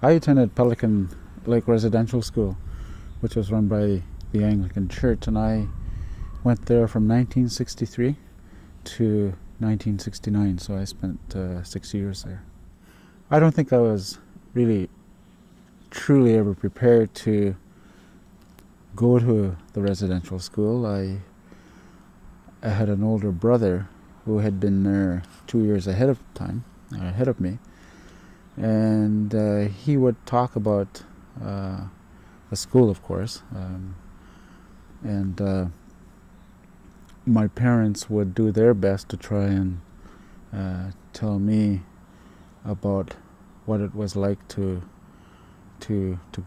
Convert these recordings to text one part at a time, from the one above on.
I attended Pelican Lake Residential School, which was run by the Anglican Church, and I went there from 1963 to 1969, so I spent 6 years there. I don't think I was really truly ever prepared to go to the residential school. I had an older brother who had been there 2 years ahead of me, and he would talk about the school, of course, and my parents would do their best to try and tell me about what it was like to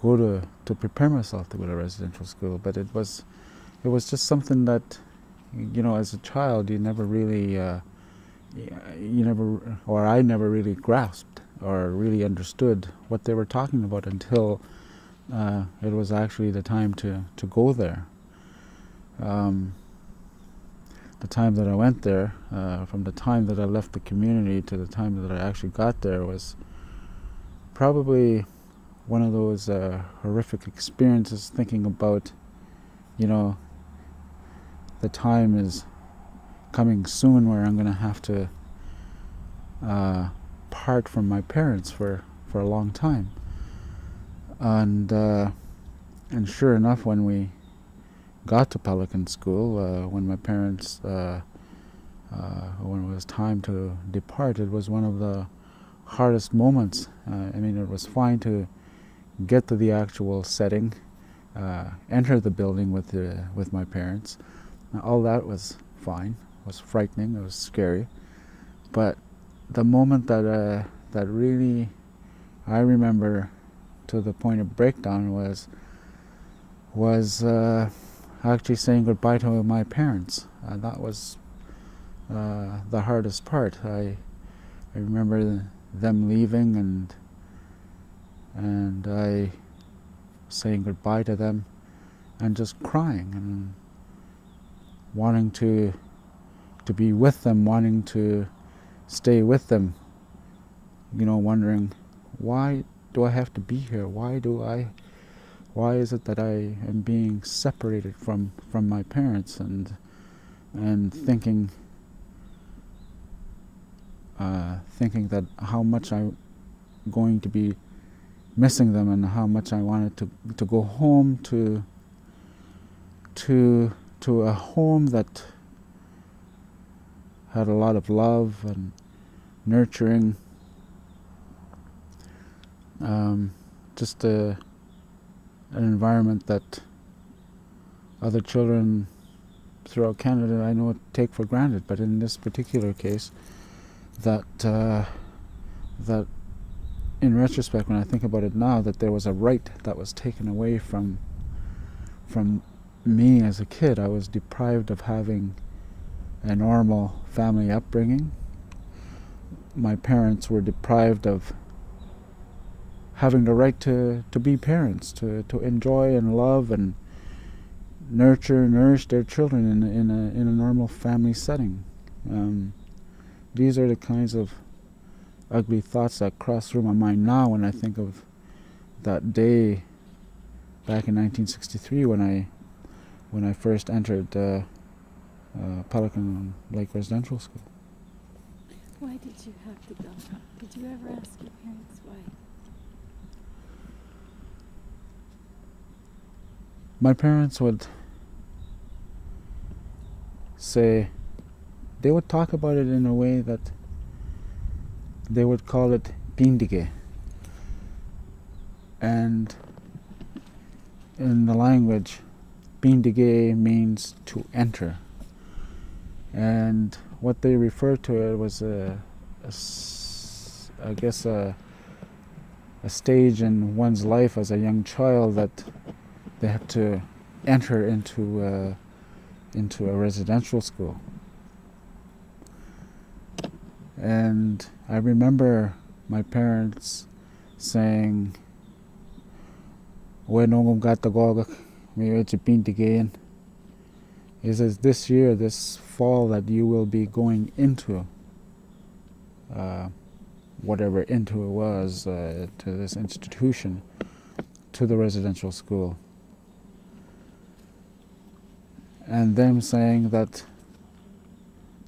go to prepare myself to go to residential school. But it was just something that, as a child, I never really grasped or really understood what they were talking about until it was actually the time to go there. The time that I went there, from the time that I left the community to the time that I actually got there, was probably one of those horrific experiences, thinking about, the time is coming soon where I'm going to have to part from my parents for a long time. And sure enough, when we got to Pelican School, when my parents, when it was time to depart, it was one of the hardest moments. It was fine to get to the actual setting, enter the building with my parents. All that was fine. It was frightening. It was scary. But the moment that really I remember to the point of breakdown was actually saying goodbye to my parents. That was the hardest part. I remember them leaving and I saying goodbye to them and just crying and wanting to be with them, wanting to stay with them, wondering, why do I have to be here? Why is it that I am being separated from my parents, and thinking that how much I'm going to be missing them, and how much I wanted to go home to a home that had a lot of love and nurturing, just an environment that other children throughout Canada, I know, take for granted, but in this particular case, that in retrospect, when I think about it now, that there was a right that was taken away from me as a kid. I was deprived of having a normal family upbringing. My parents were deprived of having the right to be parents, to enjoy and love and nourish their children in a normal family setting. These are the kinds of ugly thoughts that cross through my mind now when I think of that day back in 1963 when I first entered Pelican Lake Residential School. Why did you have to go? Did you ever ask your parents why? My parents would say, they would talk about it in a way that they would call it pindige. And in the language, pindige means to enter. And what they referred to it was a stage in one's life as a young child that they have to enter into a residential school. And I remember my parents saying, he says, this year, this fall, that you will be going into whatever into it was, to this institution, to the residential school. And them saying that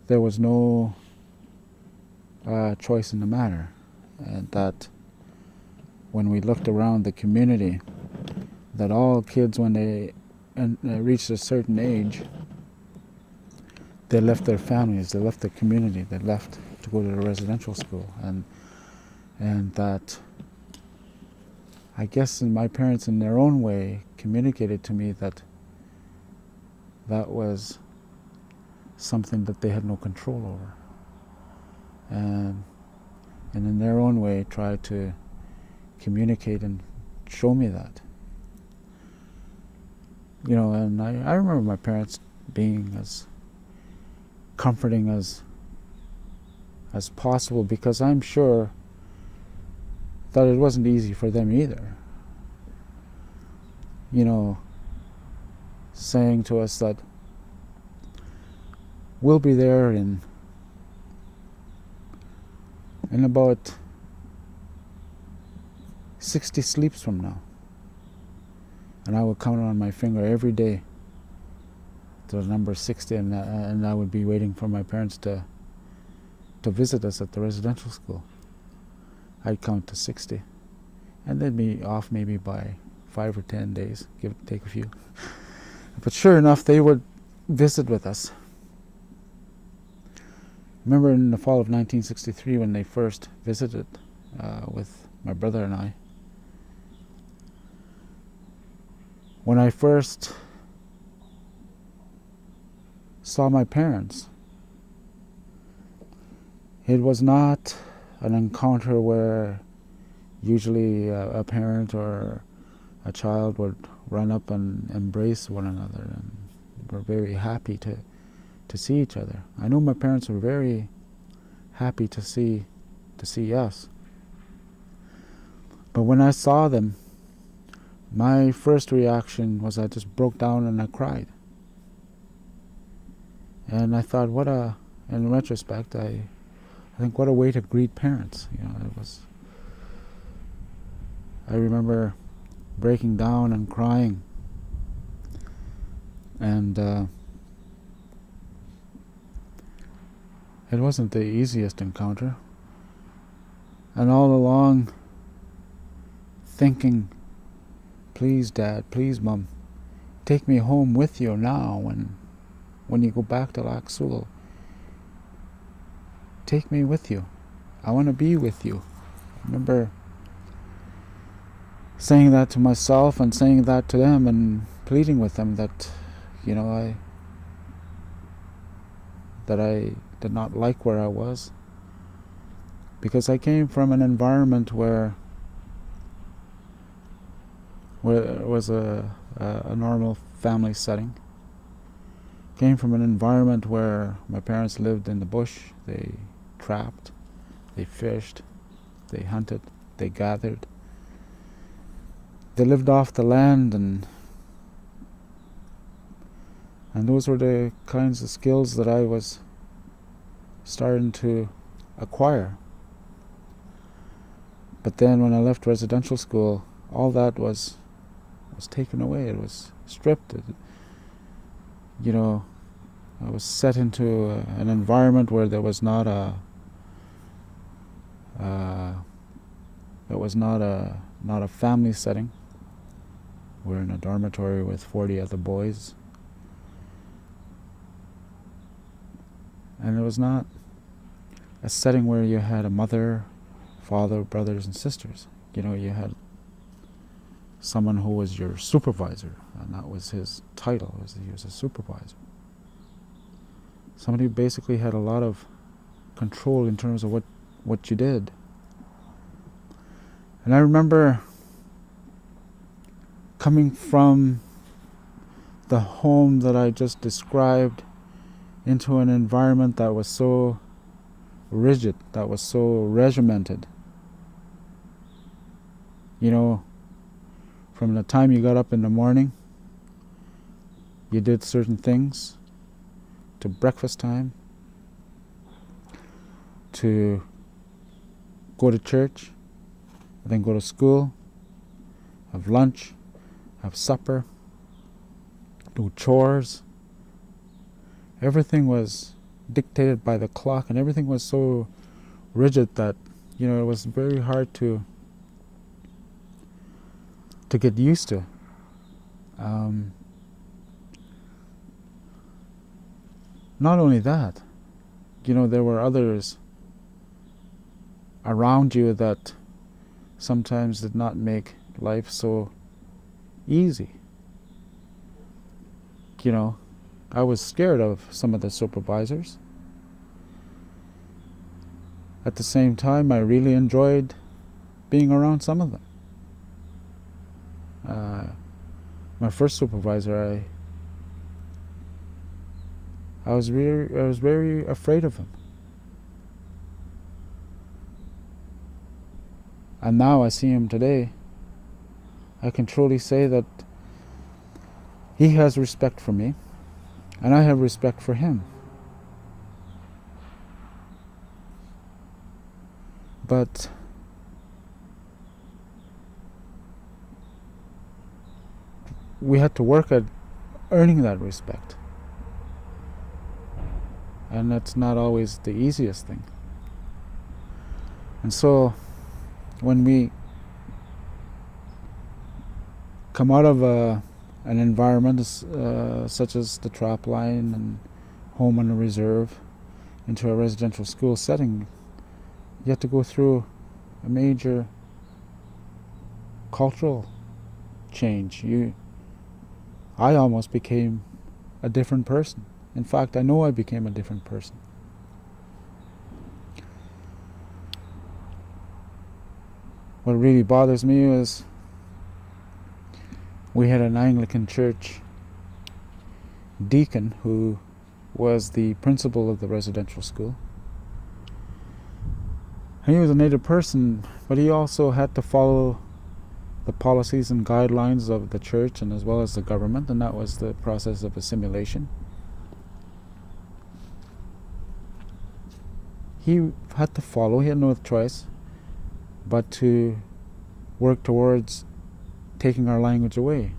there was no choice in the matter, and that when we looked around the community, that all kids, when they reached a certain age, they left their families, they left their community, they left to go to the residential school, and that I guess my parents in their own way communicated to me that that was something that they had no control over, and in their own way tried to communicate and show me that. And I remember my parents being as comforting as possible, because I'm sure that it wasn't easy for them either. Saying to us that we'll be there in about 60 sleeps from now. And I would count on my finger every day to the number 60, and I would be waiting for my parents to visit us at the residential school. I'd count to 60, and they'd be off maybe by 5 or 10 days, take a few. But sure enough, they would visit with us. Remember in the fall of 1963 when they first visited with my brother and I. When I first saw my parents, it was not an encounter where usually a parent or a child would run up and embrace one another, and were very happy to see each other. I know my parents were very happy to see us. But when I saw them, my first reaction was I just broke down and I cried. And I thought, in retrospect, I think what a way to greet parents. I remember breaking down and crying. And it wasn't the easiest encounter. And all along thinking, please Dad, please Mom, take me home with you now when you go back to Lac Sioux. Take me with you. I want to be with you. I remember saying that to myself and saying that to them and pleading with them that, I did not like where I was, because I came from an environment where it was a normal family setting. Came from an environment where my parents lived in the bush. They trapped, they fished, they hunted, they gathered. They lived off the land, and those were the kinds of skills that I was starting to acquire. But then when I left residential school, all that was taken away. It was stripped. I was set into an environment where there was not a family setting. We're in a dormitory with 40 other boys. And it was not a setting where you had a mother, father, brothers, and sisters. You had someone who was your supervisor, and that was his title. He was a supervisor. Somebody who basically had a lot of control in terms of what you did. And I remember coming from the home that I just described into an environment that was so rigid, that was so regimented. From the time you got up in the morning, you did certain things, to breakfast time, to go to church, and then go to school, have lunch, have supper, do chores. Everything was dictated by the clock, and everything was so rigid that, it was very hard to get used to. Not only that, there were others around you that sometimes did not make life so easy. I was scared of some of the supervisors. At the same time, I really enjoyed being around some of them. My first supervisor, I was very afraid of him. And now I see him today, I can truly say that he has respect for me, and I have respect for him. But we had to work at earning that respect. And that's not always the easiest thing. And so, when we come out of an environment such as the trap line and home on a reserve into a residential school setting, you have to go through a major cultural change. I almost became a different person. In fact, I know I became a different person. What really bothers me is we had an Anglican church deacon who was the principal of the residential school. He was a native person, but he also had to follow the policies and guidelines of the church and as well as the government, and that was the process of assimilation. He had to follow, he had no choice but to work towards taking our language away,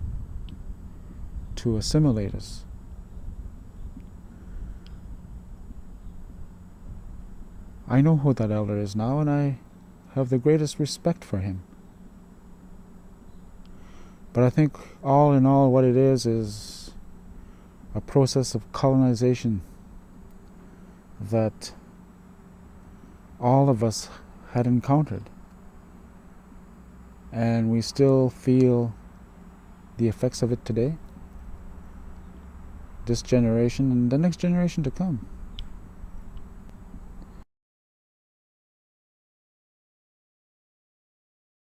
to assimilate us. I know who that elder is now, and I have the greatest respect for him. But I think all in all what it is a process of colonization that all of us had encountered. And we still feel the effects of it today, this generation and the next generation to come.